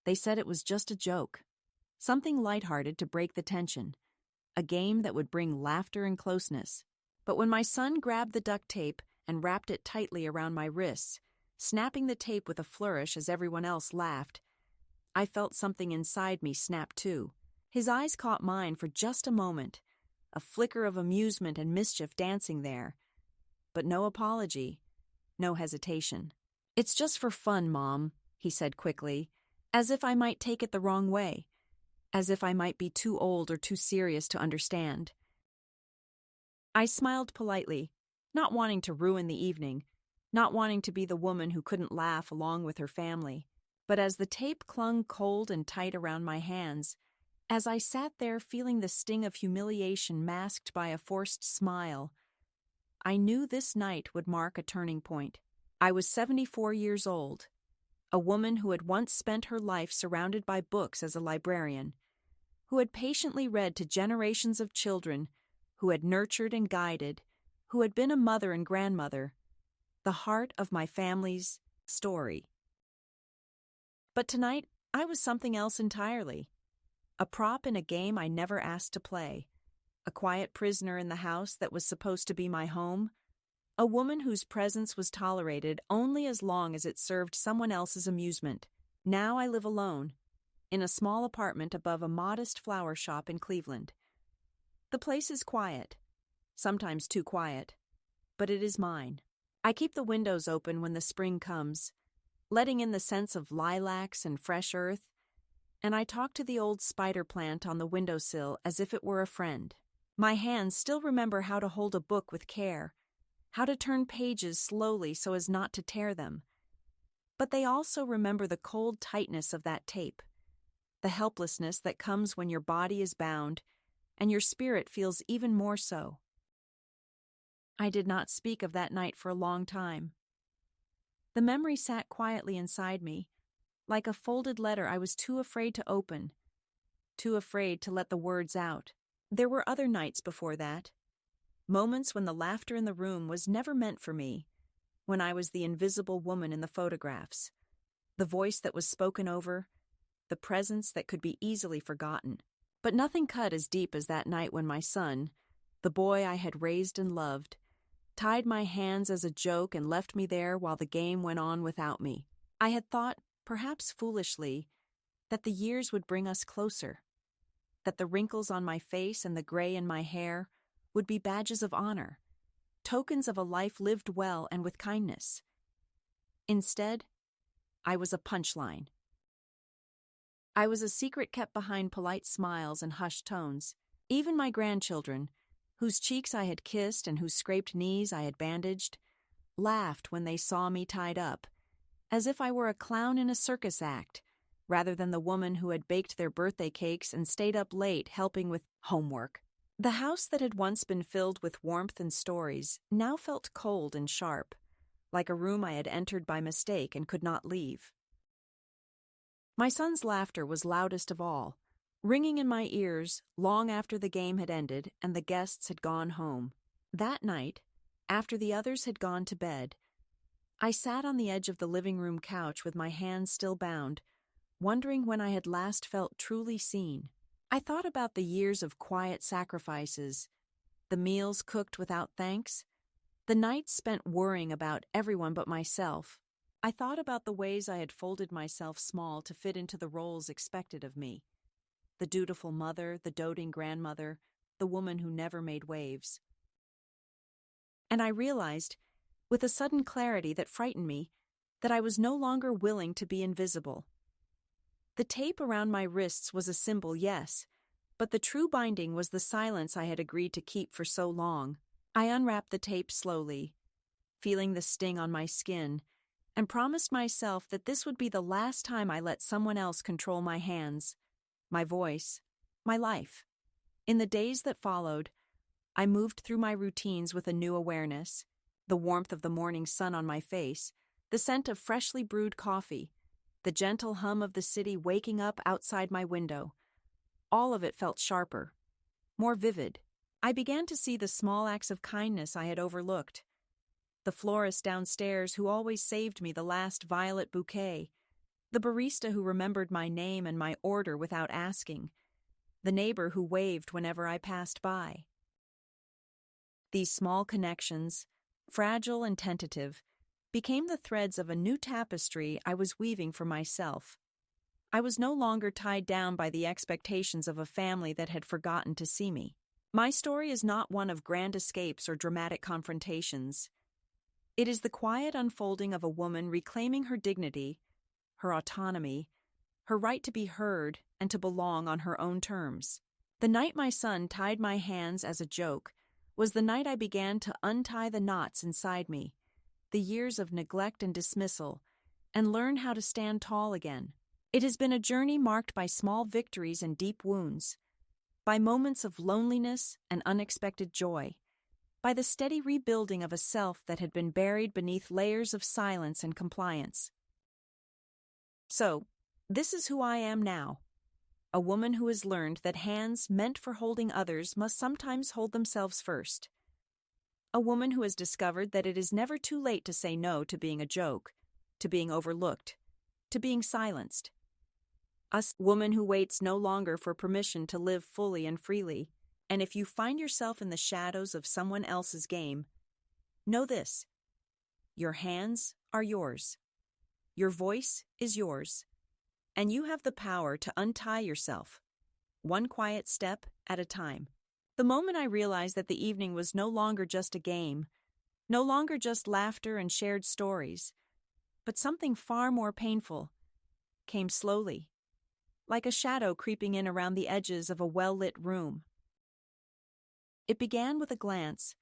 They said it was just a joke, something lighthearted to break the tension, a game that would bring laughter and closeness. But when my son grabbed the duct tape and wrapped it tightly around my wrists, snapping the tape with a flourish as everyone else laughed, I felt something inside me snap too. His eyes caught mine for just a moment, a flicker of amusement and mischief dancing there. But no apology, no hesitation. "It's just for fun, Mom," he said quickly, as if I might take it the wrong way, as if I might be too old or too serious to understand. I smiled politely, not wanting to ruin the evening, not wanting to be the woman who couldn't laugh along with her family. But as the tape clung cold and tight around my hands, as I sat there feeling the sting of humiliation masked by a forced smile, I knew this night would mark a turning point. I was 74 years old, a woman who had once spent her life surrounded by books as a librarian, who had patiently read to generations of children, who had nurtured and guided, who had been a mother and grandmother, the heart of my family's story. But tonight, I was something else entirely. A prop in a game I never asked to play, a quiet prisoner in the house that was supposed to be my home, a woman whose presence was tolerated only as long as it served someone else's amusement. Now I live alone, in a small apartment above a modest flower shop in Cleveland. The place is quiet, sometimes too quiet, but it is mine. I keep the windows open when the spring comes, letting in the scents of lilacs and fresh earth, and I talk to the old spider plant on the windowsill as if it were a friend. My hands still remember how to hold a book with care, how to turn pages slowly so as not to tear them. But they also remember the cold tightness of that tape, the helplessness that comes when your body is bound and your spirit feels even more so. I did not speak of that night for a long time. The memory sat quietly inside me, like a folded letter I was too afraid to open, too afraid to let the words out. There were other nights before that, moments when the laughter in the room was never meant for me, when I was the invisible woman in the photographs, the voice that was spoken over, the presence that could be easily forgotten. But nothing cut as deep as that night when my son, the boy I had raised and loved, tied my hands as a joke and left me there while the game went on without me. I had thought, perhaps foolishly, that the years would bring us closer, that the wrinkles on my face and the gray in my hair would be badges of honor, tokens of a life lived well and with kindness. Instead, I was a punchline. I was a secret kept behind polite smiles and hushed tones. Even my grandchildren, whose cheeks I had kissed and whose scraped knees I had bandaged, laughed when they saw me tied up, as if I were a clown in a circus act, rather than the woman who had baked their birthday cakes and stayed up late helping with homework. The house that had once been filled with warmth and stories now felt cold and sharp, like a room I had entered by mistake and could not leave. My son's laughter was loudest of all, ringing in my ears long after the game had ended and the guests had gone home. That night, after the others had gone to bed, I sat on the edge of the living room couch with my hands still bound, wondering when I had last felt truly seen. I thought about the years of quiet sacrifices, the meals cooked without thanks, the nights spent worrying about everyone but myself. I thought about the ways I had folded myself small to fit into the roles expected of me. The dutiful mother, the doting grandmother, the woman who never made waves. And I realized, with a sudden clarity that frightened me, that I was no longer willing to be invisible. The tape around my wrists was a symbol, yes, but the true binding was the silence I had agreed to keep for so long. I unwrapped the tape slowly, feeling the sting on my skin, and promised myself that this would be the last time I let someone else control my hands, my voice, my life. In the days that followed, I moved through my routines with a new awareness, the warmth of the morning sun on my face, the scent of freshly brewed coffee, the gentle hum of the city waking up outside my window. All of it felt sharper, more vivid. I began to see the small acts of kindness I had overlooked. The florist downstairs who always saved me the last violet bouquet, The barista who remembered my name and my order without asking. The neighbor who waved whenever I passed by. These small connections, fragile and tentative, became the threads of a new tapestry I was weaving for myself. I was no longer tied down by the expectations of a family that had forgotten to see me. My story is not one of grand escapes or dramatic confrontations. It is the quiet unfolding of a woman reclaiming her dignity, her autonomy, her right to be heard and to belong on her own terms. The night my son tied my hands as a joke was the night I began to untie the knots inside me, the years of neglect and dismissal, and learn how to stand tall again. It has been a journey marked by small victories and deep wounds, by moments of loneliness and unexpected joy, by the steady rebuilding of a self that had been buried beneath layers of silence and compliance. So, this is who I am now. A woman who has learned that hands meant for holding others must sometimes hold themselves first. A woman who has discovered that it is never too late to say no to being a joke, to being overlooked, to being silenced. A woman who waits no longer for permission to live fully and freely. And if you find yourself in the shadows of someone else's game, know this: your hands are yours. Your voice is yours. And you have the power to untie yourself, one quiet step at a time. The moment I realized that the evening was no longer just a game, no longer just laughter and shared stories, but something far more painful, came slowly, like a shadow creeping in around the edges of a well-lit room. It began with a glance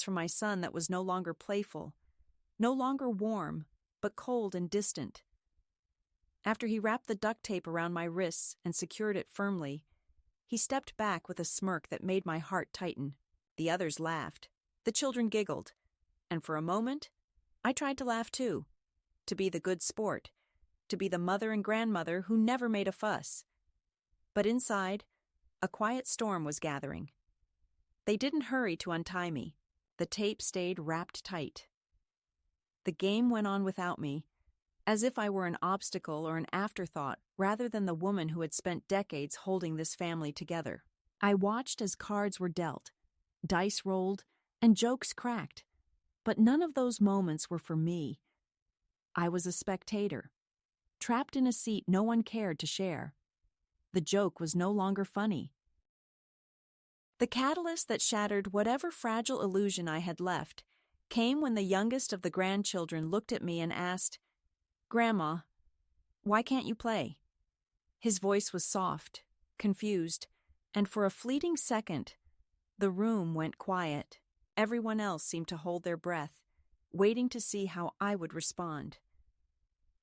from my son that was no longer playful, no longer warm, but cold and distant. After he wrapped the duct tape around my wrists and secured it firmly, he stepped back with a smirk that made my heart tighten. The others laughed. The children giggled. And for a moment, I tried to laugh too, to be the good sport, to be the mother and grandmother who never made a fuss. But inside, a quiet storm was gathering. They didn't hurry to untie me. The tape stayed wrapped tight. The game went on without me, as if I were an obstacle or an afterthought rather than the woman who had spent decades holding this family together. I watched as cards were dealt, dice rolled, and jokes cracked. But none of those moments were for me. I was a spectator, trapped in a seat no one cared to share. The joke was no longer funny. The catalyst that shattered whatever fragile illusion I had left came when the youngest of the grandchildren looked at me and asked, "Grandma, why can't you play?" His voice was soft, confused, and for a fleeting second, the room went quiet. Everyone else seemed to hold their breath, waiting to see how I would respond.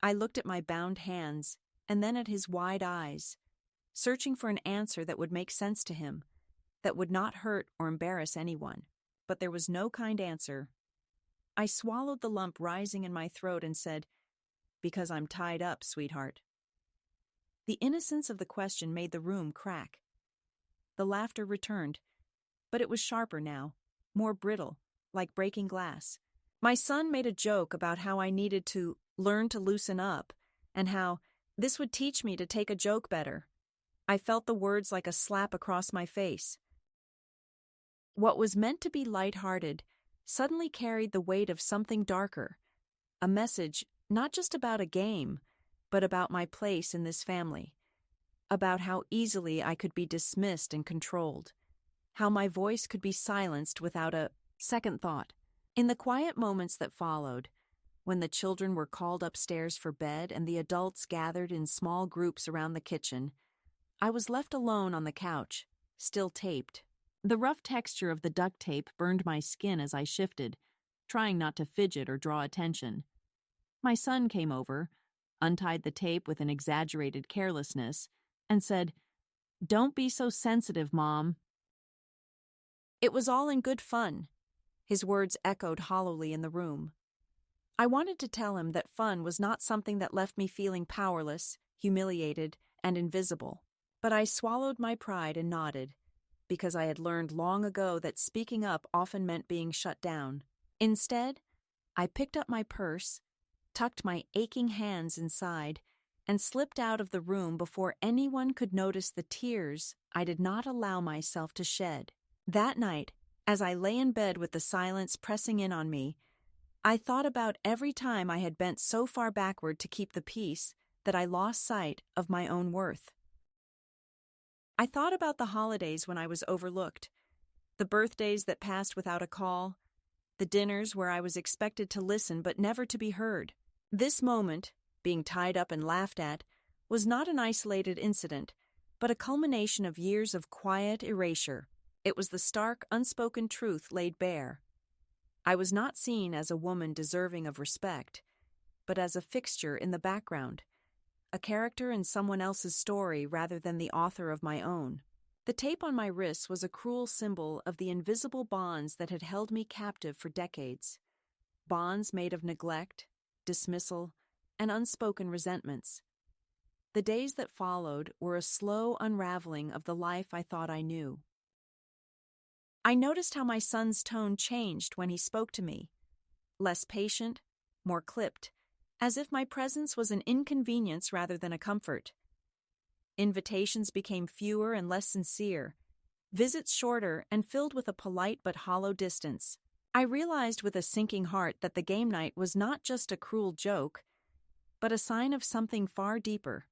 I looked at my bound hands and then at his wide eyes, searching for an answer that would make sense to him, that would not hurt or embarrass anyone. But there was no kind answer. I swallowed the lump rising in my throat and said, "Because I'm tied up, sweetheart." The innocence of the question made the room crack. The laughter returned, but it was sharper now, more brittle, like breaking glass. My son made a joke about how I needed to learn to loosen up, and how this would teach me to take a joke better. I felt the words like a slap across my face. What was meant to be lighthearted suddenly carried the weight of something darker, a message not just about a game, but about my place in this family, about how easily I could be dismissed and controlled, how my voice could be silenced without a second thought. In the quiet moments that followed, when the children were called upstairs for bed and the adults gathered in small groups around the kitchen, I was left alone on the couch, still taped. The rough texture of the duct tape burned my skin as I shifted, trying not to fidget or draw attention. My son came over, untied the tape with an exaggerated carelessness, and said, "Don't be so sensitive, Mom." It was all in good fun. His words echoed hollowly in the room. I wanted to tell him that fun was not something that left me feeling powerless, humiliated, and invisible. But I swallowed my pride and nodded, because I had learned long ago that speaking up often meant being shut down. Instead, I picked up my purse, tucked my aching hands inside, and slipped out of the room before anyone could notice the tears I did not allow myself to shed. That night, as I lay in bed with the silence pressing in on me, I thought about every time I had bent so far backward to keep the peace that I lost sight of my own worth. I thought about the holidays when I was overlooked, the birthdays that passed without a call, the dinners where I was expected to listen but never to be heard. This moment, being tied up and laughed at, was not an isolated incident, but a culmination of years of quiet erasure. It was the stark, unspoken truth laid bare. I was not seen as a woman deserving of respect, but as a fixture in the background, a character in someone else's story rather than the author of my own. The tape on my wrists was a cruel symbol of the invisible bonds that had held me captive for decades. Bonds made of neglect, dismissal, and unspoken resentments. The days that followed were a slow unraveling of the life I thought I knew. I noticed how my son's tone changed when he spoke to me. Less patient, more clipped, as if my presence was an inconvenience rather than a comfort. Invitations became fewer and less sincere, visits shorter and filled with a polite but hollow distance. I realized with a sinking heart that the game night was not just a cruel joke, but a sign of something far deeper.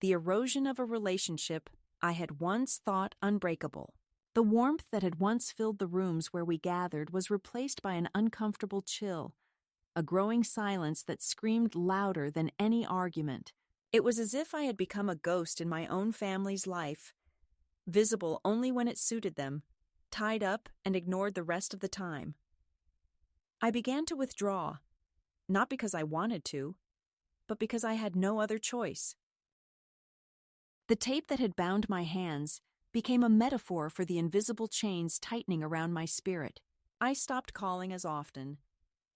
The erosion of a relationship I had once thought unbreakable. The warmth that had once filled the rooms where we gathered was replaced by an uncomfortable chill, a growing silence that screamed louder than any argument. It was as if I had become a ghost in my own family's life, visible only when it suited them, tied up and ignored the rest of the time. I began to withdraw, not because I wanted to, but because I had no other choice. The tape that had bound my hands became a metaphor for the invisible chains tightening around my spirit. I stopped calling as often,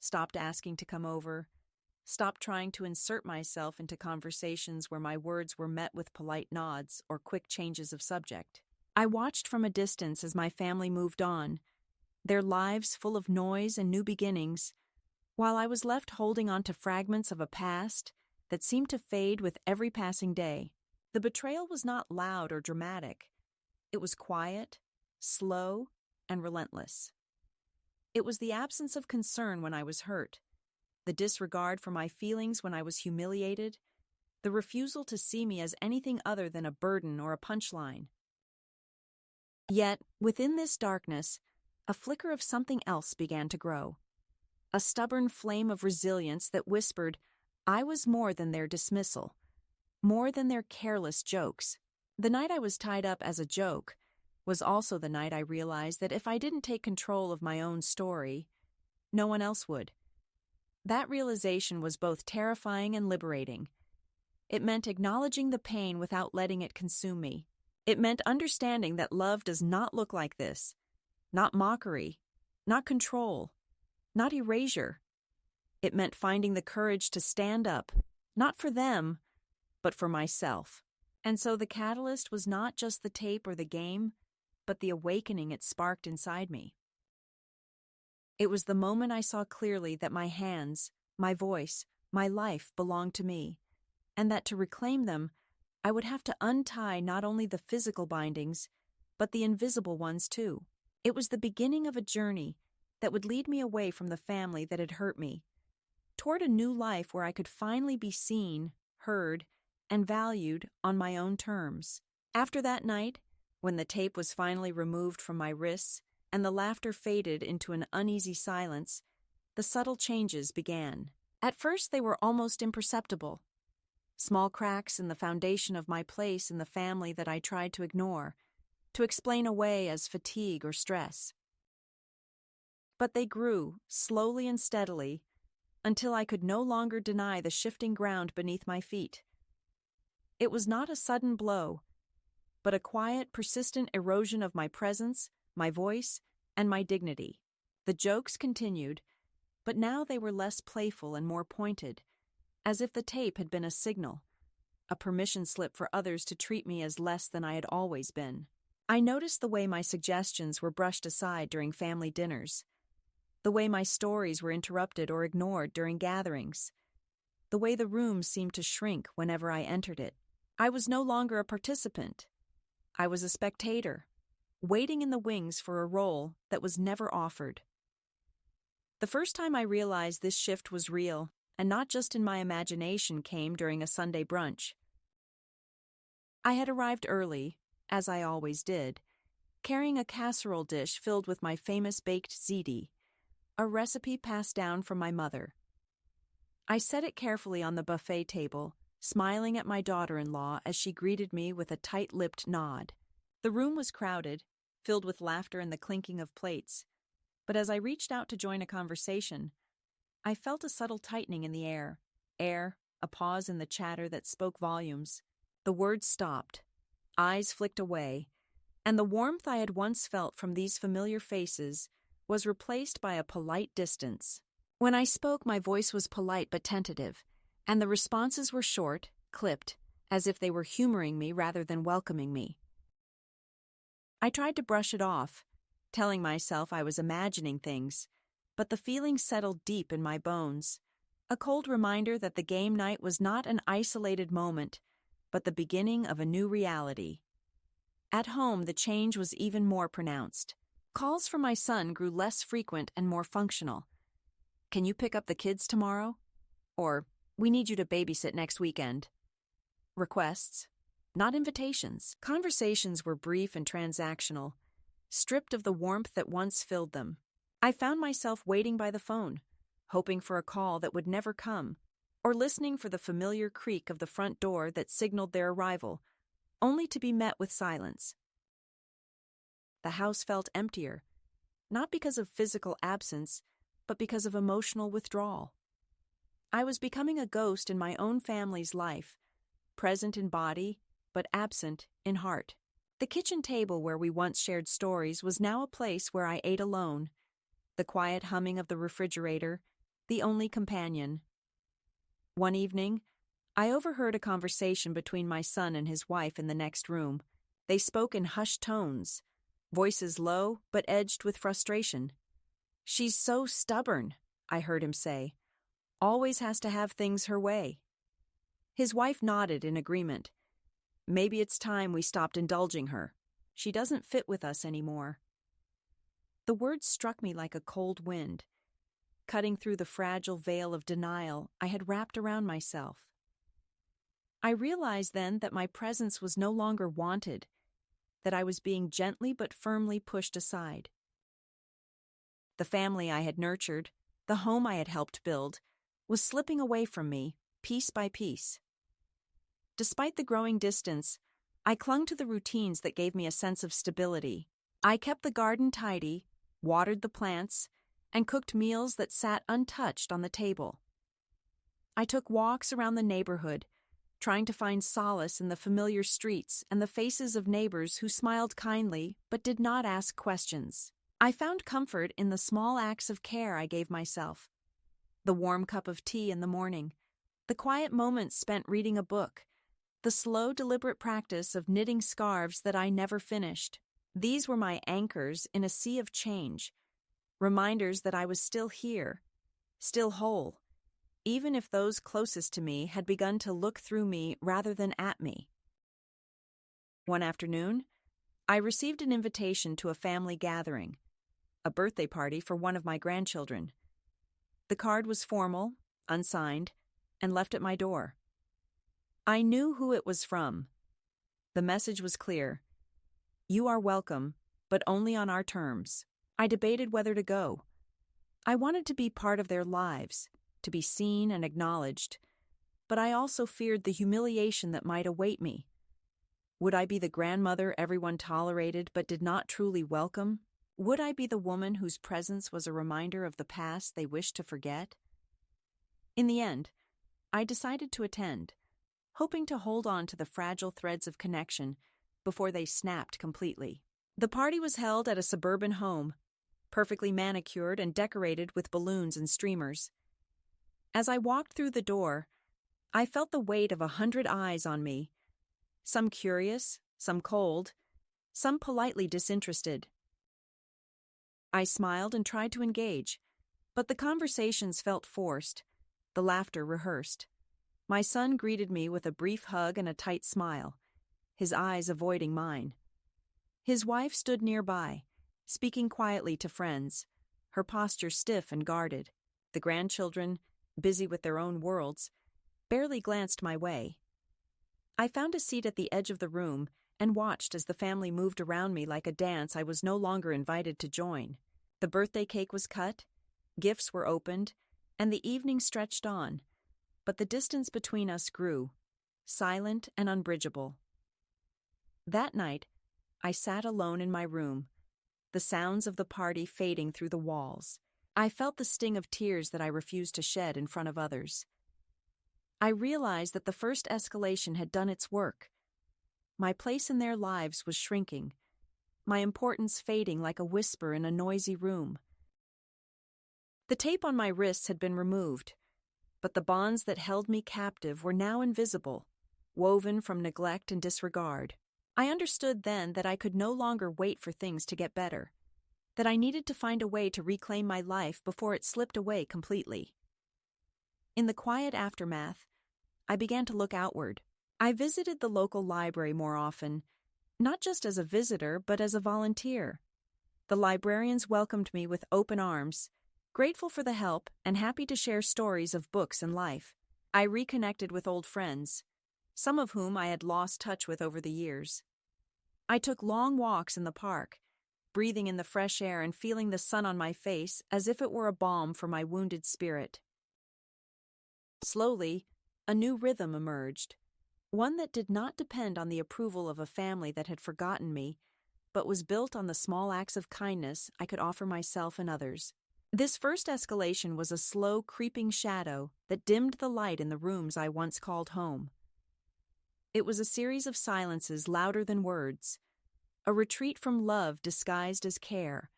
stopped asking to come over, stopped trying to insert myself into conversations where my words were met with polite nods or quick changes of subject. I watched from a distance as my family moved on, their lives full of noise and new beginnings, while I was left holding on to fragments of a past that seemed to fade with every passing day. The betrayal was not loud or dramatic. It was quiet, slow, and relentless. It was the absence of concern when I was hurt, the disregard for my feelings when I was humiliated, the refusal to see me as anything other than a burden or a punchline. Yet, within this darkness, a flicker of something else began to grow. A stubborn flame of resilience that whispered, I was more than their dismissal, more than their careless jokes. The night I was tied up as a joke was also the night I realized that if I didn't take control of my own story, no one else would. That realization was both terrifying and liberating. It meant acknowledging the pain without letting it consume me. It meant understanding that love does not look like this. Not mockery, not control, not erasure. It meant finding the courage to stand up, not for them, but for myself. And so the catalyst was not just the tape or the game, but the awakening it sparked inside me. It was the moment I saw clearly that my hands, my voice, my life belonged to me, and that to reclaim them, I would have to untie not only the physical bindings, but the invisible ones too. It was the beginning of a journey that would lead me away from the family that had hurt me, toward a new life where I could finally be seen, heard, and valued on my own terms. After that night, when the tape was finally removed from my wrists and the laughter faded into an uneasy silence, the subtle changes began. At first they were almost imperceptible. Small cracks in the foundation of my place in the family that I tried to ignore, to explain away as fatigue or stress. But they grew, slowly and steadily, until I could no longer deny the shifting ground beneath my feet. It was not a sudden blow, but a quiet, persistent erosion of my presence, my voice, and my dignity. The jokes continued, but now they were less playful and more pointed, as if the tape had been a signal, a permission slip for others to treat me as less than I had always been. I noticed the way my suggestions were brushed aside during family dinners, the way my stories were interrupted or ignored during gatherings, the way the room seemed to shrink whenever I entered it. I was no longer a participant. I was a spectator, waiting in the wings for a role that was never offered. The first time I realized this shift was real, and not just in my imagination, came during a Sunday brunch. I had arrived early, as I always did, carrying a casserole dish filled with my famous baked ziti, a recipe passed down from my mother. I set it carefully on the buffet table, smiling at my daughter-in-law as she greeted me with a tight-lipped nod. The room was crowded, filled with laughter and the clinking of plates, but as I reached out to join a conversation, I felt a subtle tightening in the air, a pause in the chatter that spoke volumes. The words stopped, eyes flicked away, and the warmth I had once felt from these familiar faces was replaced by a polite distance. When I spoke, my voice was polite but tentative, and the responses were short, clipped, as if they were humoring me rather than welcoming me. I tried to brush it off, telling myself I was imagining things, but the feeling settled deep in my bones, a cold reminder that the game night was not an isolated moment, but the beginning of a new reality. At home, the change was even more pronounced. Calls from my son grew less frequent and more functional. "Can you pick up the kids tomorrow?" Or, "We need you to babysit next weekend." Requests, not invitations. Conversations were brief and transactional, stripped of the warmth that once filled them. I found myself waiting by the phone, hoping for a call that would never come, or listening for the familiar creak of the front door that signaled their arrival, only to be met with silence. The house felt emptier, not because of physical absence, but because of emotional withdrawal. I was becoming a ghost in my own family's life, present in body, but absent in heart. The kitchen table where we once shared stories was now a place where I ate alone, the quiet humming of the refrigerator, the only companion. One evening, I overheard a conversation between my son and his wife in the next room. They spoke in hushed tones, voices low but edged with frustration. "She's so stubborn," I heard him say. "Always has to have things her way." His wife nodded in agreement. "Maybe it's time we stopped indulging her. She doesn't fit with us anymore." The words struck me like a cold wind, cutting through the fragile veil of denial I had wrapped around myself. I realized then that my presence was no longer wanted, that I was being gently but firmly pushed aside. The family I had nurtured, the home I had helped build, was slipping away from me, piece by piece. Despite the growing distance, I clung to the routines that gave me a sense of stability. I kept the garden tidy, watered the plants, and cooked meals that sat untouched on the table. I took walks around the neighborhood, trying to find solace in the familiar streets and the faces of neighbors who smiled kindly but did not ask questions. I found comfort in the small acts of care I gave myself. The warm cup of tea in the morning, the quiet moments spent reading a book, the slow, deliberate practice of knitting scarves that I never finished. These were my anchors in a sea of change, reminders that I was still here, still whole, even if those closest to me had begun to look through me rather than at me. One afternoon, I received an invitation to a family gathering, a birthday party for one of my grandchildren. The card was formal, unsigned, and left at my door. I knew who it was from. The message was clear. "You are welcome, but only on our terms." I debated whether to go. I wanted to be part of their lives, to be seen and acknowledged, but I also feared the humiliation that might await me. Would I be the grandmother everyone tolerated but did not truly welcome? Would I be the woman whose presence was a reminder of the past they wished to forget? In the end, I decided to attend, hoping to hold on to the fragile threads of connection before they snapped completely. The party was held at a suburban home, perfectly manicured and decorated with balloons and streamers. As I walked through the door, I felt the weight of 100 eyes on me, some curious, some cold, some politely disinterested. I smiled and tried to engage, but the conversations felt forced, the laughter rehearsed. My son greeted me with a brief hug and a tight smile, his eyes avoiding mine. His wife stood nearby, speaking quietly to friends, her posture stiff and guarded. The grandchildren, busy with their own worlds, barely glanced my way. I found a seat at the edge of the room and watched as the family moved around me like a dance I was no longer invited to join. The birthday cake was cut, gifts were opened, and the evening stretched on, but the distance between us grew, silent and unbridgeable. That night, I sat alone in my room, the sounds of the party fading through the walls. I felt the sting of tears that I refused to shed in front of others. I realized that the first escalation had done its work. My place in their lives was shrinking, my importance fading like a whisper in a noisy room. The tape on my wrists had been removed, but the bonds that held me captive were now invisible, woven from neglect and disregard. I understood then that I could no longer wait for things to get better, that I needed to find a way to reclaim my life before it slipped away completely. In the quiet aftermath, I began to look outward. I visited the local library more often, not just as a visitor, but as a volunteer. The librarians welcomed me with open arms, grateful for the help and happy to share stories of books and life. I reconnected with old friends, some of whom I had lost touch with over the years. I took long walks in the park, breathing in the fresh air and feeling the sun on my face as if it were a balm for my wounded spirit. Slowly, a new rhythm emerged, one that did not depend on the approval of a family that had forgotten me, but was built on the small acts of kindness I could offer myself and others. This first escalation was a slow, creeping shadow that dimmed the light in the rooms I once called home. It was a series of silences louder than words, a retreat from love disguised as care,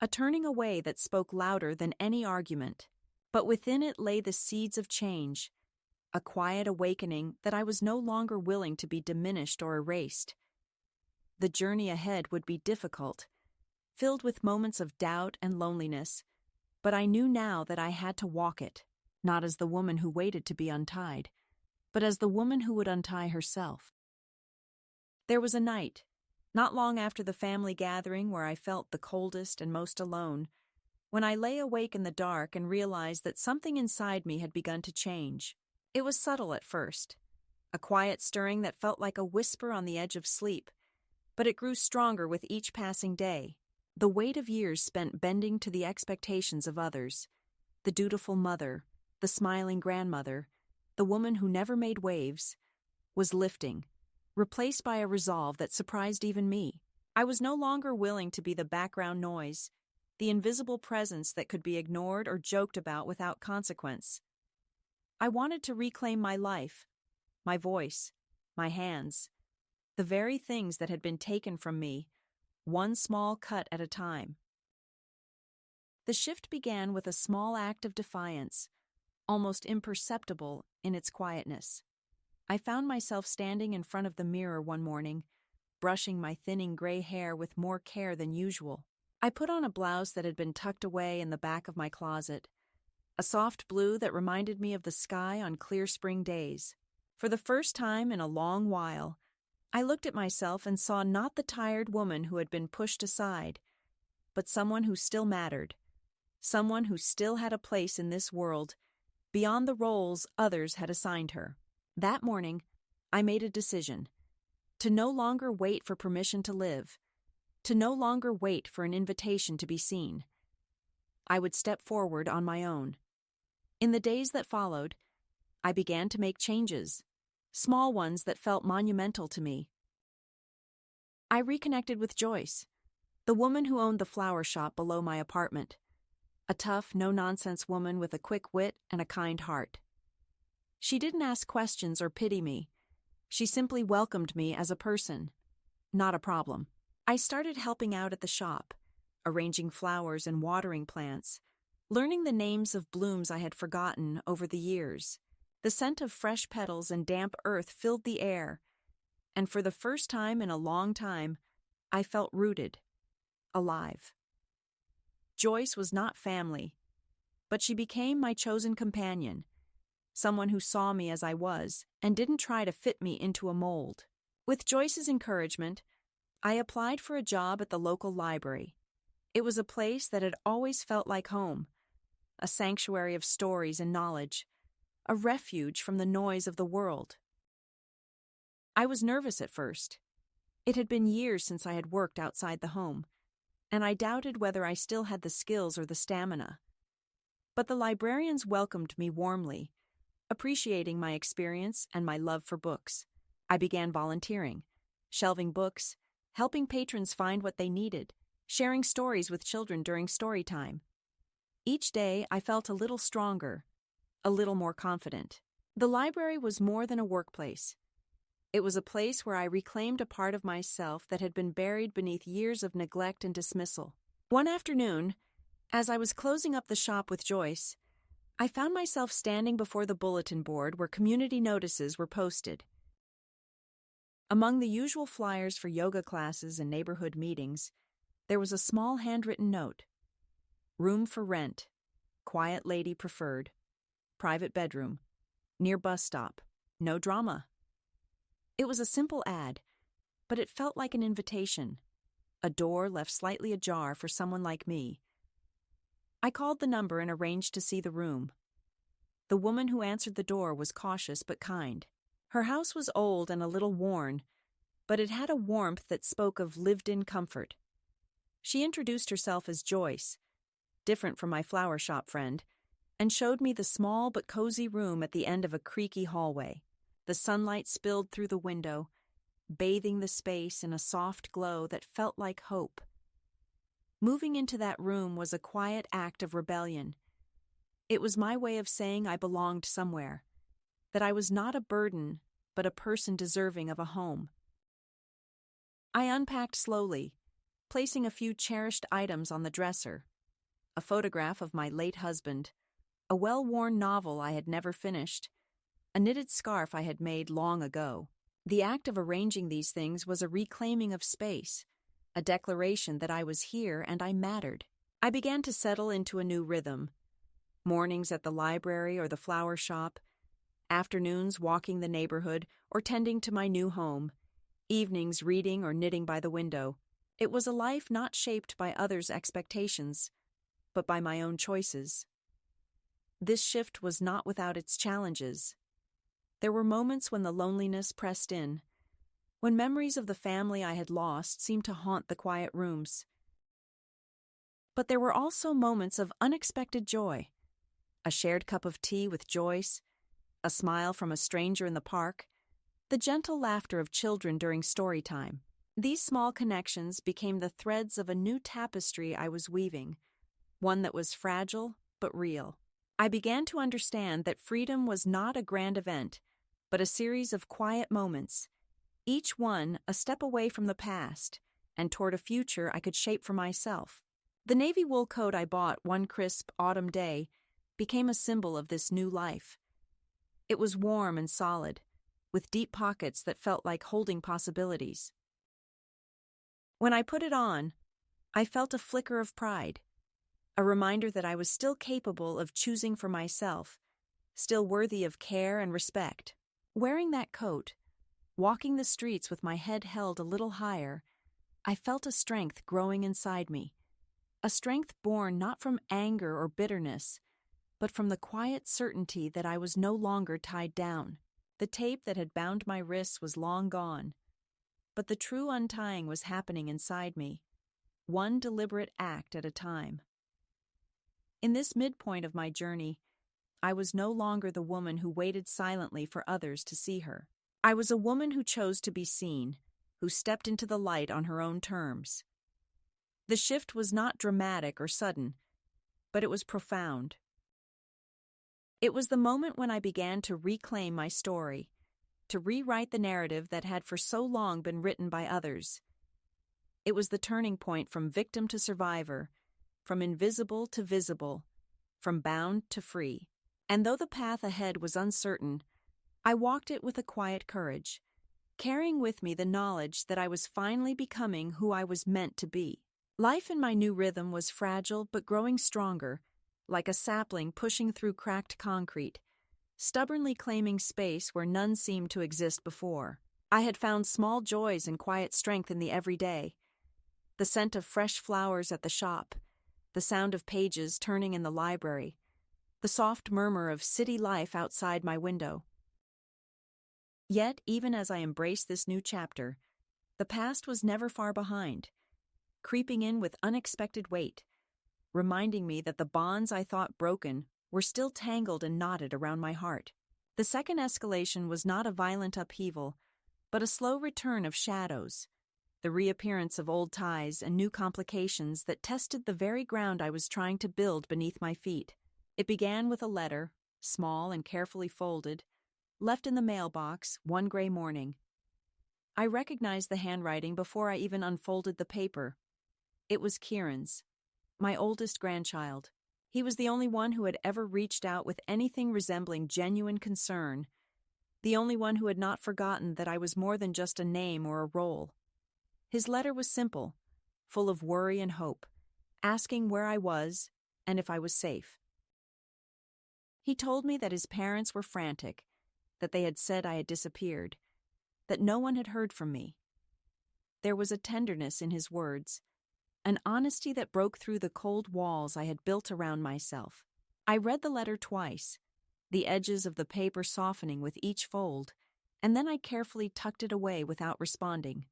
a turning away that spoke louder than any argument. But within it lay the seeds of change, a quiet awakening that I was no longer willing to be diminished or erased. The journey ahead would be difficult, filled with moments of doubt and loneliness, but I knew now that I had to walk it, not as the woman who waited to be untied, but as the woman who would untie herself. There was a night, not long after the family gathering where I felt the coldest and most alone, when I lay awake in the dark and realized that something inside me had begun to change. It was subtle at first, a quiet stirring that felt like a whisper on the edge of sleep, but it grew stronger with each passing day. The weight of years spent bending to the expectations of others, the dutiful mother, the smiling grandmother, the woman who never made waves, was lifting, replaced by a resolve that surprised even me. I was no longer willing to be the background noise, the invisible presence that could be ignored or joked about without consequence. I wanted to reclaim my life, my voice, my hands, the very things that had been taken from me, one small cut at a time. The shift began with a small act of defiance, almost imperceptible in its quietness. I found myself standing in front of the mirror one morning, brushing my thinning gray hair with more care than usual. I put on a blouse that had been tucked away in the back of my closet, a soft blue that reminded me of the sky on clear spring days. For the first time in a long while, I looked at myself and saw not the tired woman who had been pushed aside, but someone who still mattered, someone who still had a place in this world, beyond the roles others had assigned her. That morning, I made a decision, to no longer wait for permission to live, to no longer wait for an invitation to be seen. I would step forward on my own. In the days that followed, I began to make changes, small ones that felt monumental to me. I reconnected with Joyce, the woman who owned the flower shop below my apartment, a tough, no-nonsense woman with a quick wit and a kind heart. She didn't ask questions or pity me. She simply welcomed me as a person, not a problem. I started helping out at the shop, arranging flowers and watering plants, learning the names of blooms I had forgotten over the years. The scent of fresh petals and damp earth filled the air, and for the first time in a long time, I felt rooted, alive. Joyce was not family, but she became my chosen companion, someone who saw me as I was and didn't try to fit me into a mold. With Joyce's encouragement, I applied for a job at the local library. It was a place that had always felt like home, a sanctuary of stories and knowledge, a refuge from the noise of the world. I was nervous at first. It had been years since I had worked outside the home, and I doubted whether I still had the skills or the stamina. But the librarians welcomed me warmly, appreciating my experience and my love for books. I began volunteering, shelving books, helping patrons find what they needed, sharing stories with children during story time. Each day I felt a little stronger, a little more confident. The library was more than a workplace. It was a place where I reclaimed a part of myself that had been buried beneath years of neglect and dismissal. One afternoon, as I was closing up the shop with Joyce, I found myself standing before the bulletin board where community notices were posted. Among the usual flyers for yoga classes and neighborhood meetings, there was a small handwritten note. Room for rent. Quiet lady preferred. Private bedroom. Near bus stop. No drama. It was a simple ad, but it felt like an invitation, a door left slightly ajar for someone like me. I called the number and arranged to see the room. The woman who answered the door was cautious but kind. Her house was old and a little worn, but it had a warmth that spoke of lived-in comfort. She introduced herself as Joyce, different from my flower shop friend, and showed me the small but cozy room at the end of a creaky hallway. The sunlight spilled through the window, bathing the space in a soft glow that felt like hope. Moving into that room was a quiet act of rebellion. It was my way of saying I belonged somewhere, that I was not a burden, but a person deserving of a home. I unpacked slowly, placing a few cherished items on the dresser: a photograph of my late husband, a well-worn novel I had never finished, a knitted scarf I had made long ago. The act of arranging these things was a reclaiming of space, a declaration that I was here and I mattered. I began to settle into a new rhythm. Mornings at the library or the flower shop, afternoons walking the neighborhood or tending to my new home, evenings reading or knitting by the window. It was a life not shaped by others' expectations, but by my own choices. This shift was not without its challenges. There were moments when the loneliness pressed in, when memories of the family I had lost seemed to haunt the quiet rooms. But there were also moments of unexpected joy: a shared cup of tea with Joyce, a smile from a stranger in the park, the gentle laughter of children during story time. These small connections became the threads of a new tapestry I was weaving, one that was fragile but real. I began to understand that freedom was not a grand event, but a series of quiet moments, each one a step away from the past and toward a future I could shape for myself. The navy wool coat I bought one crisp autumn day became a symbol of this new life. It was warm and solid, with deep pockets that felt like holding possibilities. When I put it on, I felt a flicker of pride, a reminder that I was still capable of choosing for myself, still worthy of care and respect. Wearing that coat, walking the streets with my head held a little higher, I felt a strength growing inside me, a strength born not from anger or bitterness, but from the quiet certainty that I was no longer tied down. The tape that had bound my wrists was long gone, but the true untying was happening inside me, one deliberate act at a time. In this midpoint of my journey, I was no longer the woman who waited silently for others to see her. I was a woman who chose to be seen, who stepped into the light on her own terms. The shift was not dramatic or sudden, but it was profound. It was the moment when I began to reclaim my story, to rewrite the narrative that had for so long been written by others. It was the turning point from victim to survivor, from invisible to visible, from bound to free. And though the path ahead was uncertain, I walked it with a quiet courage, carrying with me the knowledge that I was finally becoming who I was meant to be. Life in my new rhythm was fragile but growing stronger, like a sapling pushing through cracked concrete, stubbornly claiming space where none seemed to exist before. I had found small joys and quiet strength in the everyday. The scent of fresh flowers at the shop, the sound of pages turning in the library, the soft murmur of city life outside my window. Yet, even as I embraced this new chapter, the past was never far behind, creeping in with unexpected weight, reminding me that the bonds I thought broken were still tangled and knotted around my heart. The second escalation was not a violent upheaval, but a slow return of shadows, the reappearance of old ties and new complications that tested the very ground I was trying to build beneath my feet. It began with a letter, small and carefully folded, left in the mailbox one gray morning. I recognized the handwriting before I even unfolded the paper. It was Kieran's, my oldest grandchild. He was the only one who had ever reached out with anything resembling genuine concern, the only one who had not forgotten that I was more than just a name or a role. His letter was simple, full of worry and hope, asking where I was and if I was safe. He told me that his parents were frantic, that they had said I had disappeared, that no one had heard from me. There was a tenderness in his words, an honesty that broke through the cold walls I had built around myself. I read the letter twice, the edges of the paper softening with each fold, and then I carefully tucked it away without responding.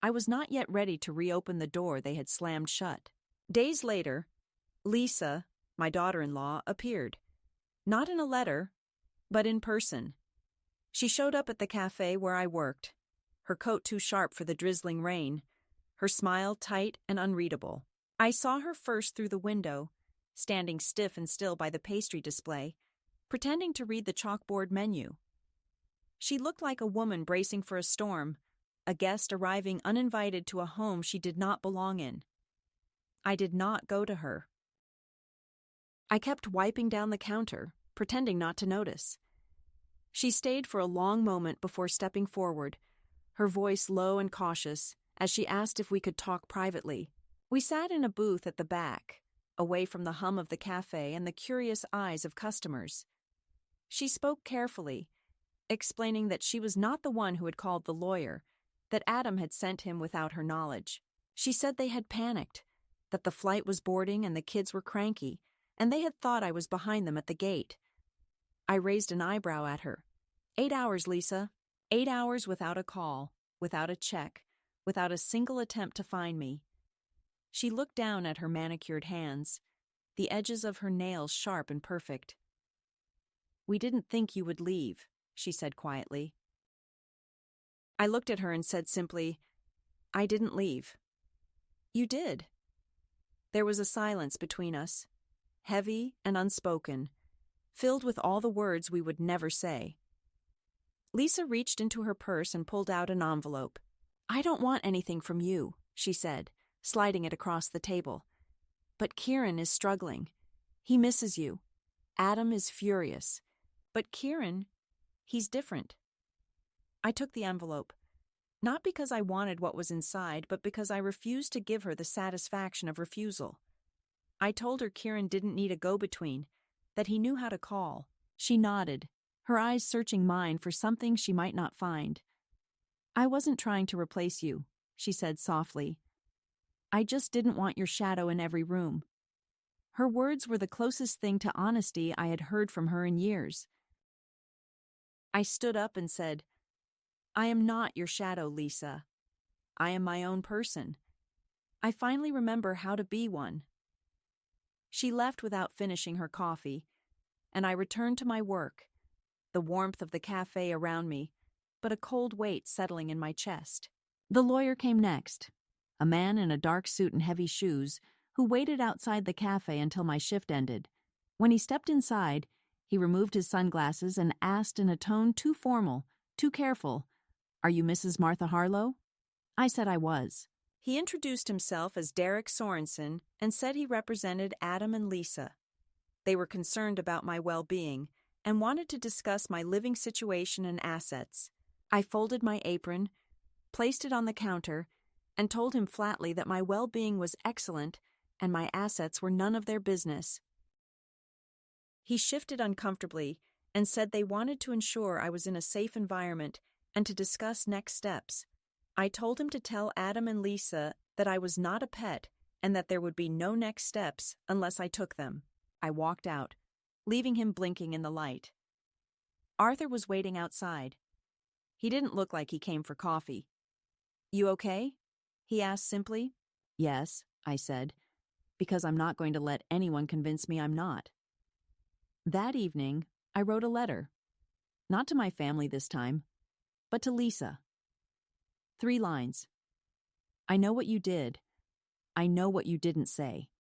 I was not yet ready to reopen the door they had slammed shut. Days later, Lisa, my daughter-in-law, appeared. Not in a letter, but in person. She showed up at the cafe where I worked, her coat too sharp for the drizzling rain, her smile tight and unreadable. I saw her first through the window, standing stiff and still by the pastry display, pretending to read the chalkboard menu. She looked like a woman bracing for a storm, a guest arriving uninvited to a home she did not belong in. I did not go to her. I kept wiping down the counter, pretending not to notice. She stayed for a long moment before stepping forward, her voice low and cautious, as she asked if we could talk privately. We sat in a booth at the back, away from the hum of the cafe and the curious eyes of customers. She spoke carefully, explaining that she was not the one who had called the lawyer, that Adam had sent him without her knowledge. She said they had panicked, that the flight was boarding and the kids were cranky, and they had thought I was behind them at the gate. I raised an eyebrow at her. 8 hours, Lisa. 8 hours without a call, without a check, without a single attempt to find me. She looked down at her manicured hands, the edges of her nails sharp and perfect. "We didn't think you would leave," she said quietly. I looked at her and said simply, "I didn't leave." "You did." There was a silence between us, heavy and unspoken, filled with all the words we would never say. Lisa reached into her purse and pulled out an envelope. "I don't want anything from you," she said, sliding it across the table. "But Kieran is struggling. He misses you. Adam is furious. But Kieran, he's different." I took the envelope, not because I wanted what was inside, but because I refused to give her the satisfaction of refusal. I told her Kieran didn't need a go-between, that he knew how to call. She nodded, her eyes searching mine for something she might not find. "I wasn't trying to replace you," she said softly. "I just didn't want your shadow in every room." Her words were the closest thing to honesty I had heard from her in years. I stood up and said, "I am not your shadow, Lisa. I am my own person. I finally remember how to be one." She left without finishing her coffee, and I returned to my work, the warmth of the cafe around me, but a cold weight settling in my chest. The lawyer came next, a man in a dark suit and heavy shoes, who waited outside the cafe until my shift ended. When he stepped inside, he removed his sunglasses and asked in a tone too formal, too careful, "Are you Mrs. Martha Harlow?" I said I was. He introduced himself as Derek Sorensen and said he represented Adam and Lisa. They were concerned about my well-being and wanted to discuss my living situation and assets. I folded my apron, placed it on the counter, and told him flatly that my well-being was excellent and my assets were none of their business. He shifted uncomfortably, and said they wanted to ensure I was in a safe environment and to discuss next steps. I told him to tell Adam and Lisa that I was not a pet and that there would be no next steps unless I took them. I walked out, leaving him blinking in the light. Arthur was waiting outside. He didn't look like he came for coffee. "You okay?" he asked simply. "Yes," I said, because I'm not going to let anyone convince me I'm not. That evening, I wrote a letter. Not to my family this time, but to Lisa. 3 lines. I know what you did. I know what you didn't say.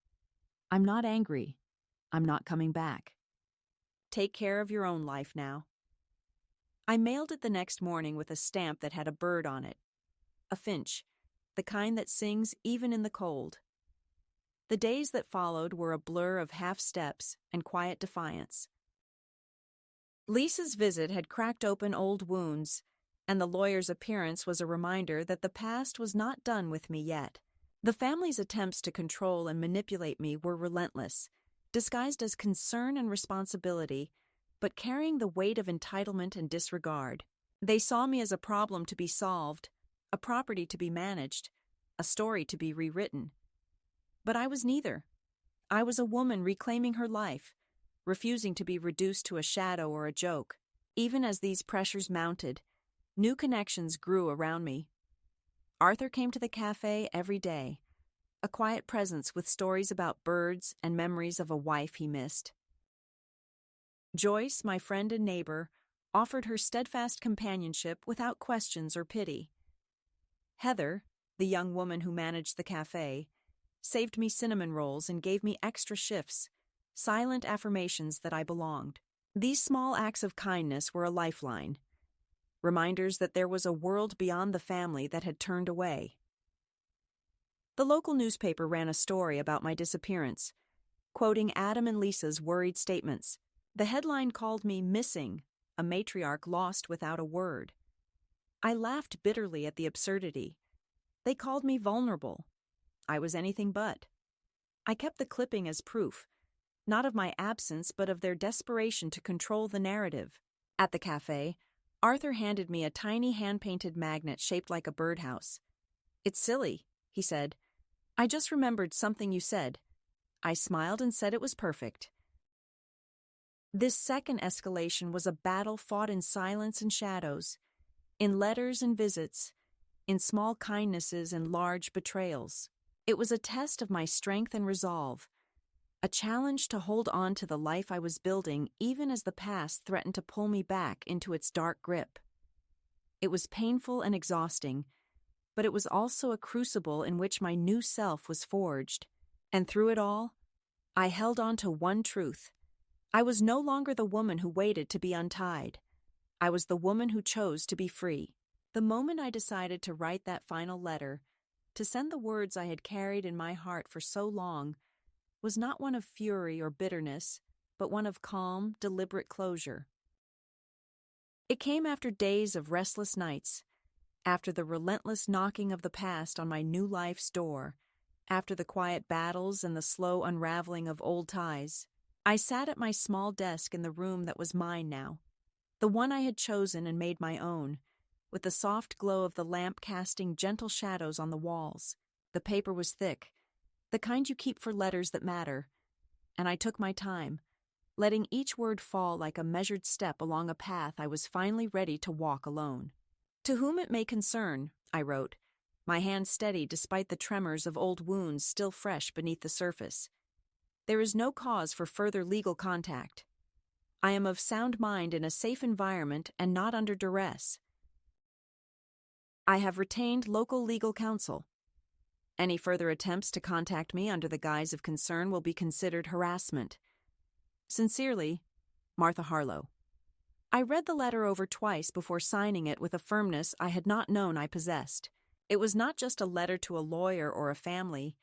I'm not angry. I'm not coming back. Take care of your own life now. I mailed it the next morning with a stamp that had a bird on it. A finch, the kind that sings even in the cold. The days that followed were a blur of half steps and quiet defiance. Lisa's visit had cracked open old wounds, and the lawyer's appearance was a reminder that the past was not done with me yet. The family's attempts to control and manipulate me were relentless, disguised as concern and responsibility, but carrying the weight of entitlement and disregard. They saw me as a problem to be solved, a property to be managed, a story to be rewritten. But I was neither. I was a woman reclaiming her life, refusing to be reduced to a shadow or a joke. Even as these pressures mounted, new connections grew around me. Arthur came to the cafe every day, a quiet presence with stories about birds and memories of a wife he missed. Joyce, my friend and neighbor, offered her steadfast companionship without questions or pity. Heather, the young woman who managed the cafe, saved me cinnamon rolls and gave me extra shifts, silent affirmations that I belonged. These small acts of kindness were a lifeline, reminders that there was a world beyond the family that had turned away. The local newspaper ran a story about my disappearance, quoting Adam and Lisa's worried statements. The headline called me missing, a matriarch lost without a word. I laughed bitterly at the absurdity. They called me vulnerable. I was anything but. I kept the clipping as proof, not of my absence but of their desperation to control the narrative. At the cafe, Arthur handed me a tiny hand-painted magnet shaped like a birdhouse. "It's silly," he said. "I just remembered something you said." I smiled and said it was perfect. This second escalation was a battle fought in silence and shadows, in letters and visits, in small kindnesses and large betrayals. It was a test of my strength and resolve, a challenge to hold on to the life I was building even as the past threatened to pull me back into its dark grip. It was painful and exhausting, but it was also a crucible in which my new self was forged. And through it all, I held on to one truth. I was no longer the woman who waited to be untied. I was the woman who chose to be free. The moment I decided to write that final letter, to send the words I had carried in my heart for so long, was not one of fury or bitterness, but one of calm, deliberate closure. It came after days of restless nights, after the relentless knocking of the past on my new life's door, after the quiet battles and the slow unraveling of old ties. I sat at my small desk in the room that was mine now, the one I had chosen and made my own, with the soft glow of the lamp casting gentle shadows on the walls. The paper was thick, the kind you keep for letters that matter, and I took my time, letting each word fall like a measured step along a path I was finally ready to walk alone. "To whom it may concern," I wrote, my hand steady despite the tremors of old wounds still fresh beneath the surface. "There is no cause for further legal contact. I am of sound mind in a safe environment and not under duress. I have retained local legal counsel. Any further attempts to contact me under the guise of concern will be considered harassment. Sincerely, Martha Harlow." I read the letter over twice before signing it with a firmness I had not known I possessed. It was not just a letter to a lawyer or a family.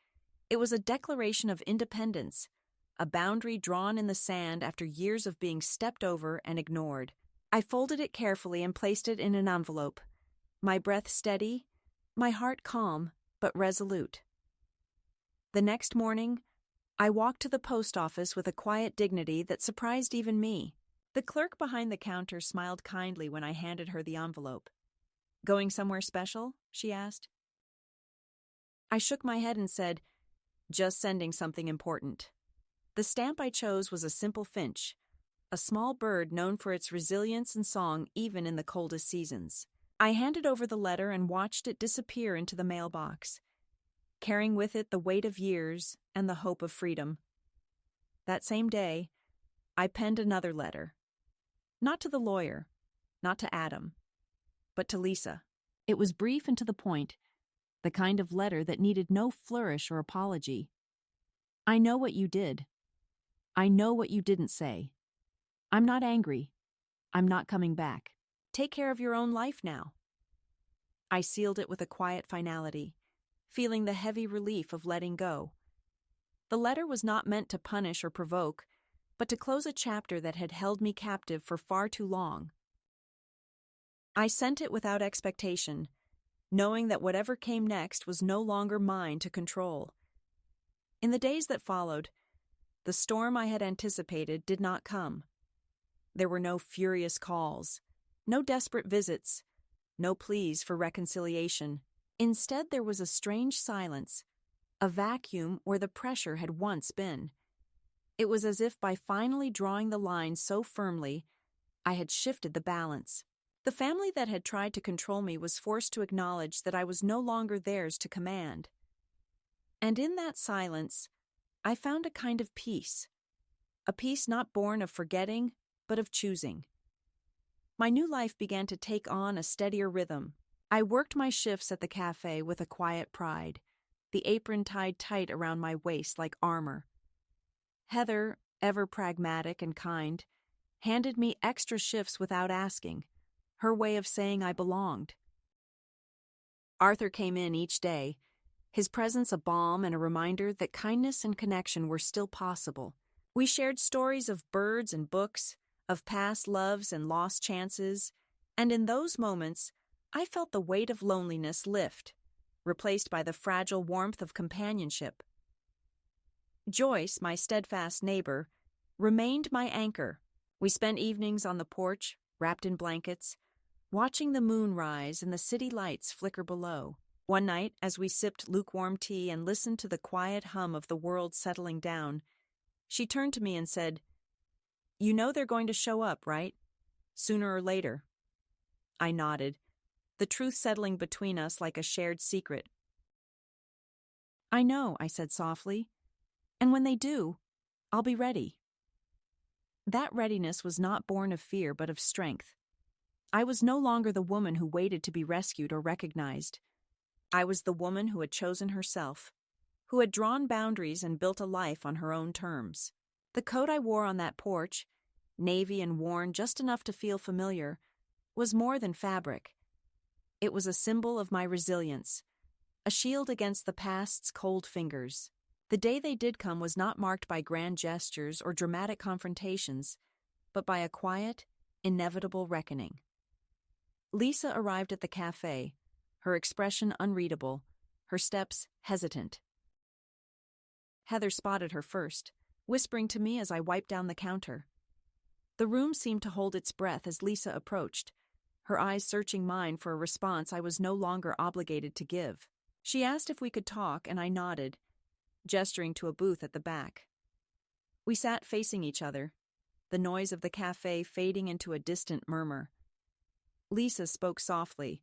It was a declaration of independence, a boundary drawn in the sand after years of being stepped over and ignored. I folded it carefully and placed it in an envelope, my breath steady, my heart calm but resolute. The next morning, I walked to the post office with a quiet dignity that surprised even me. The clerk behind the counter smiled kindly when I handed her the envelope. "Going somewhere special?" she asked. I shook my head and said, "Just sending something important." The stamp I chose was a simple finch, a small bird known for its resilience and song even in the coldest seasons. I handed over the letter and watched it disappear into the mailbox, carrying with it the weight of years and the hope of freedom. That same day, I penned another letter. Not to the lawyer, not to Adam, but to Lisa. It was brief and to the point, the kind of letter that needed no flourish or apology. "I know what you did. I know what you didn't say. I'm not angry. I'm not coming back. Take care of your own life now." I sealed it with a quiet finality, feeling the heavy relief of letting go. The letter was not meant to punish or provoke, but to close a chapter that had held me captive for far too long. I sent it without expectation, knowing that whatever came next was no longer mine to control. In the days that followed, the storm I had anticipated did not come. There were no furious calls, no desperate visits, no pleas for reconciliation. Instead, there was a strange silence, a vacuum where the pressure had once been. It was as if by finally drawing the line so firmly, I had shifted the balance. The family that had tried to control me was forced to acknowledge that I was no longer theirs to command. And in that silence, I found a kind of peace. A peace not born of forgetting, but of choosing. My new life began to take on a steadier rhythm. I worked my shifts at the cafe with a quiet pride, the apron tied tight around my waist like armor. Heather, ever pragmatic and kind, handed me extra shifts without asking, her way of saying I belonged. Arthur came in each day, his presence a balm and a reminder that kindness and connection were still possible. We shared stories of birds and books, of past loves and lost chances, and in those moments, I felt the weight of loneliness lift, replaced by the fragile warmth of companionship. Joyce, my steadfast neighbor, remained my anchor. We spent evenings on the porch, wrapped in blankets, watching the moon rise and the city lights flicker below. One night, as we sipped lukewarm tea and listened to the quiet hum of the world settling down, she turned to me and said, "You know they're going to show up, right? Sooner or later." I nodded, the truth settling between us like a shared secret. "I know," I said softly. "And when they do, I'll be ready." That readiness was not born of fear but of strength. I was no longer the woman who waited to be rescued or recognized. I was the woman who had chosen herself, who had drawn boundaries and built a life on her own terms. The coat I wore on that porch, navy and worn just enough to feel familiar, was more than fabric. It was a symbol of my resilience, a shield against the past's cold fingers. The day they did come was not marked by grand gestures or dramatic confrontations, but by a quiet, inevitable reckoning. Lisa arrived at the cafe, her expression unreadable, her steps hesitant. Heather spotted her first, whispering to me as I wiped down the counter. The room seemed to hold its breath as Lisa approached, her eyes searching mine for a response I was no longer obligated to give. She asked if we could talk, and I nodded, gesturing to a booth at the back. We sat facing each other, the noise of the cafe fading into a distant murmur. Lisa spoke softly,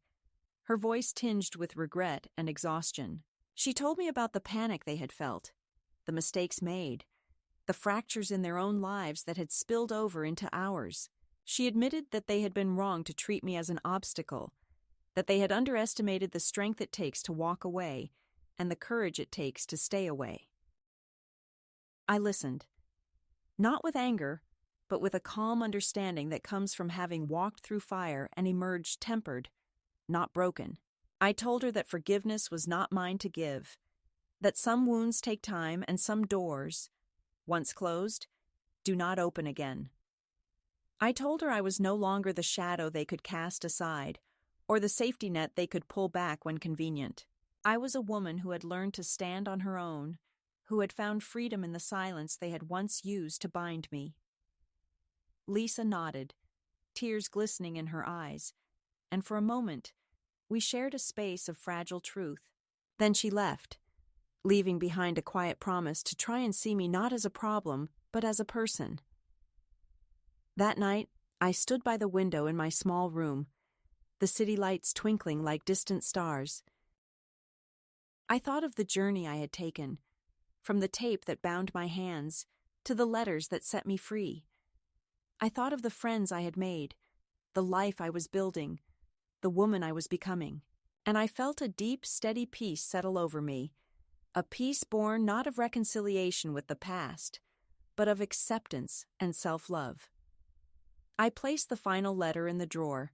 her voice tinged with regret and exhaustion. She told me about the panic they had felt, the mistakes made, the fractures in their own lives that had spilled over into ours. She admitted that they had been wrong to treat me as an obstacle, that they had underestimated the strength it takes to walk away and the courage it takes to stay away. I listened, not with anger, but with a calm understanding that comes from having walked through fire and emerged tempered, not broken. I told her that forgiveness was not mine to give, that some wounds take time and some doors, once closed, do not open again. I told her I was no longer the shadow they could cast aside, or the safety net they could pull back when convenient. I was a woman who had learned to stand on her own, who had found freedom in the silence they had once used to bind me. Lisa nodded, tears glistening in her eyes, and for a moment, we shared a space of fragile truth. Then she left, leaving behind a quiet promise to try and see me not as a problem, but as a person. That night, I stood by the window in my small room, the city lights twinkling like distant stars. I thought of the journey I had taken, from the tape that bound my hands to the letters that set me free. I thought of the friends I had made, the life I was building, the woman I was becoming, and I felt a deep, steady peace settle over me, a peace born not of reconciliation with the past, but of acceptance and self-love. I placed the final letter in the drawer,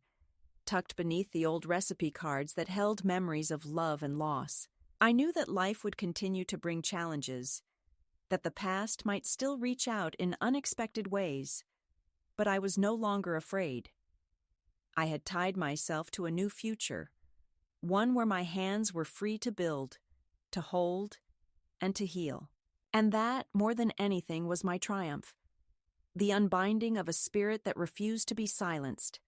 tucked beneath the old recipe cards that held memories of love and loss. I knew that life would continue to bring challenges, that the past might still reach out in unexpected ways, but I was no longer afraid. I had tied myself to a new future, one where my hands were free to build, to hold, and to heal. And that, more than anything, was my triumph, the unbinding of a spirit that refused to be silenced.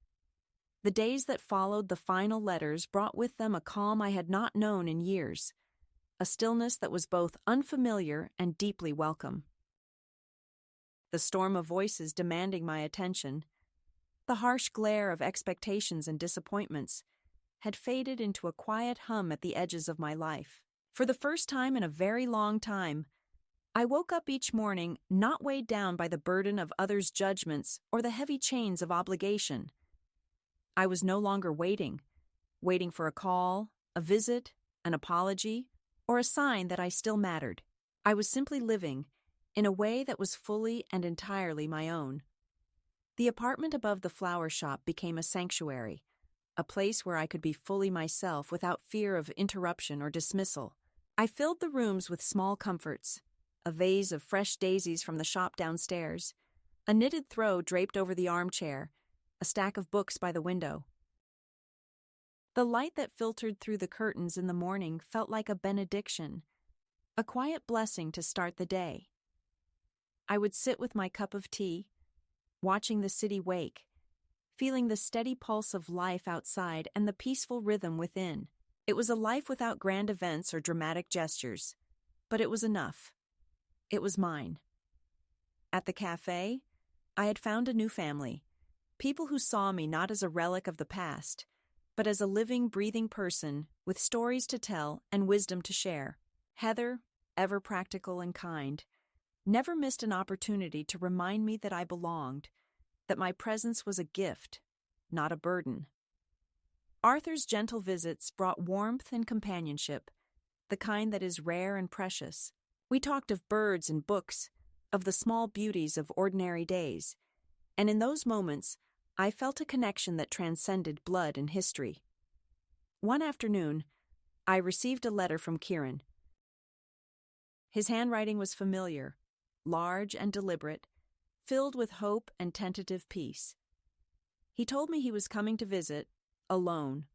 The days that followed the final letters brought with them a calm I had not known in years, a stillness that was both unfamiliar and deeply welcome. The storm of voices demanding my attention, the harsh glare of expectations and disappointments, had faded into a quiet hum at the edges of my life. For the first time in a very long time, I woke up each morning not weighed down by the burden of others' judgments or the heavy chains of obligation. I was no longer waiting for a call, a visit, an apology, or a sign that I still mattered. I was simply living, in a way that was fully and entirely my own. The apartment above the flower shop became a sanctuary, a place where I could be fully myself without fear of interruption or dismissal. I filled the rooms with small comforts, a vase of fresh daisies from the shop downstairs, a knitted throw draped over the armchair, a stack of books by the window. The light that filtered through the curtains in the morning felt like a benediction, a quiet blessing to start the day. I would sit with my cup of tea, watching the city wake, feeling the steady pulse of life outside and the peaceful rhythm within. It was a life without grand events or dramatic gestures, but it was enough. It was mine. At the cafe, I had found a new family, people who saw me not as a relic of the past, but as a living, breathing person with stories to tell and wisdom to share. Heather, ever practical and kind, never missed an opportunity to remind me that I belonged, that my presence was a gift, not a burden. Arthur's gentle visits brought warmth and companionship, the kind that is rare and precious. We talked of birds and books, of the small beauties of ordinary days, and in those moments, I felt a connection that transcended blood and history. One afternoon, I received a letter from Kieran. His handwriting was familiar, large and deliberate, filled with hope and tentative peace. He told me he was coming to visit, alone,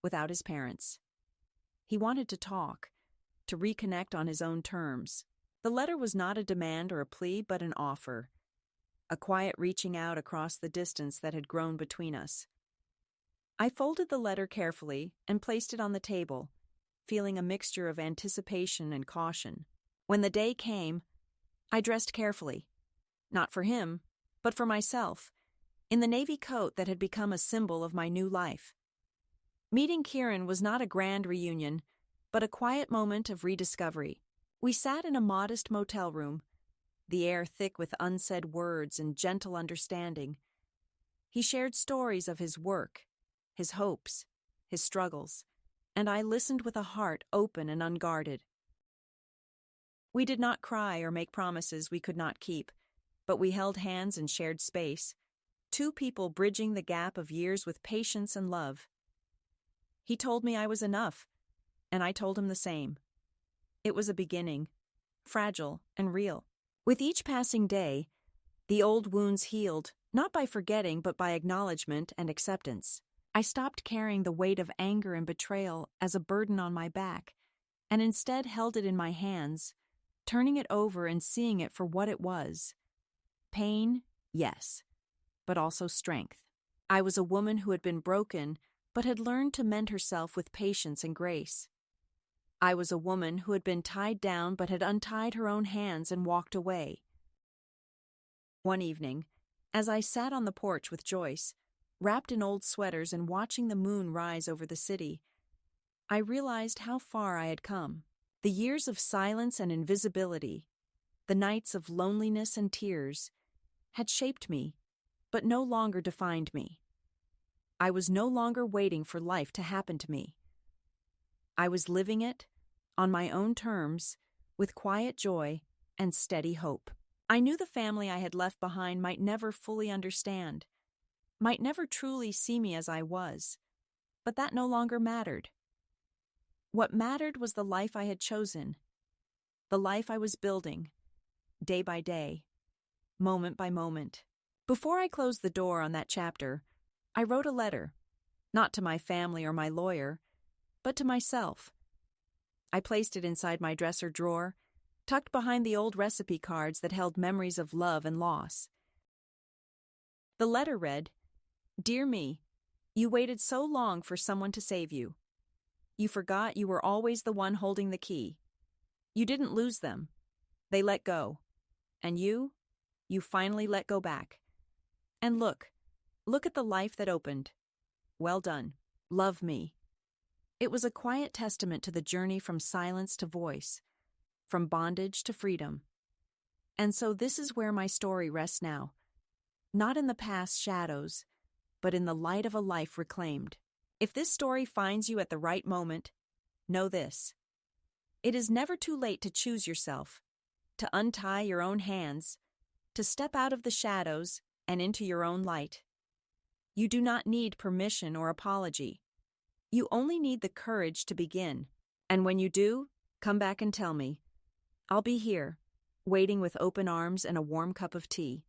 without his parents. He wanted to talk, to reconnect on his own terms. The letter was not a demand or a plea, but an offer, a quiet reaching out across the distance that had grown between us. I folded the letter carefully and placed it on the table, feeling a mixture of anticipation and caution. When the day came, I dressed carefully, not for him, but for myself, in the navy coat that had become a symbol of my new life. Meeting Kieran was not a grand reunion, but a quiet moment of rediscovery. We sat in a modest motel room, the air thick with unsaid words and gentle understanding. He shared stories of his work, his hopes, his struggles, and I listened with a heart open and unguarded. We did not cry or make promises we could not keep, but we held hands and shared space, two people bridging the gap of years with patience and love. He told me I was enough, and I told him the same. It was a beginning, fragile and real. With each passing day, the old wounds healed, not by forgetting but by acknowledgement and acceptance. I stopped carrying the weight of anger and betrayal as a burden on my back, and instead held it in my hands, turning it over and seeing it for what it was. Pain, yes, but also strength. I was a woman who had been broken, but had learned to mend herself with patience and grace. I was a woman who had been tied down but had untied her own hands and walked away. One evening, as I sat on the porch with Joyce, wrapped in old sweaters and watching the moon rise over the city, I realized how far I had come. The years of silence and invisibility, the nights of loneliness and tears, had shaped me, but no longer defined me. I was no longer waiting for life to happen to me. I was living it, on my own terms, with quiet joy and steady hope. I knew the family I had left behind might never fully understand, might never truly see me as I was, but that no longer mattered. What mattered was the life I had chosen, the life I was building, day by day, moment by moment. Before I closed the door on that chapter, I wrote a letter, not to my family or my lawyer, but to myself. I placed it inside my dresser drawer, tucked behind the old recipe cards that held memories of love and loss. The letter read, "Dear me, you waited so long for someone to save you. You forgot you were always the one holding the key. You didn't lose them. They let go. And you finally let go back. And look at the life that opened. Well done. Love me." It was a quiet testament to the journey from silence to voice, from bondage to freedom. And so this is where my story rests now, not in the past shadows, but in the light of a life reclaimed. If this story finds you at the right moment, know this: it is never too late to choose yourself, to untie your own hands, to step out of the shadows and into your own light. You do not need permission or apology. You only need the courage to begin. And when you do, come back and tell me. I'll be here, waiting with open arms and a warm cup of tea.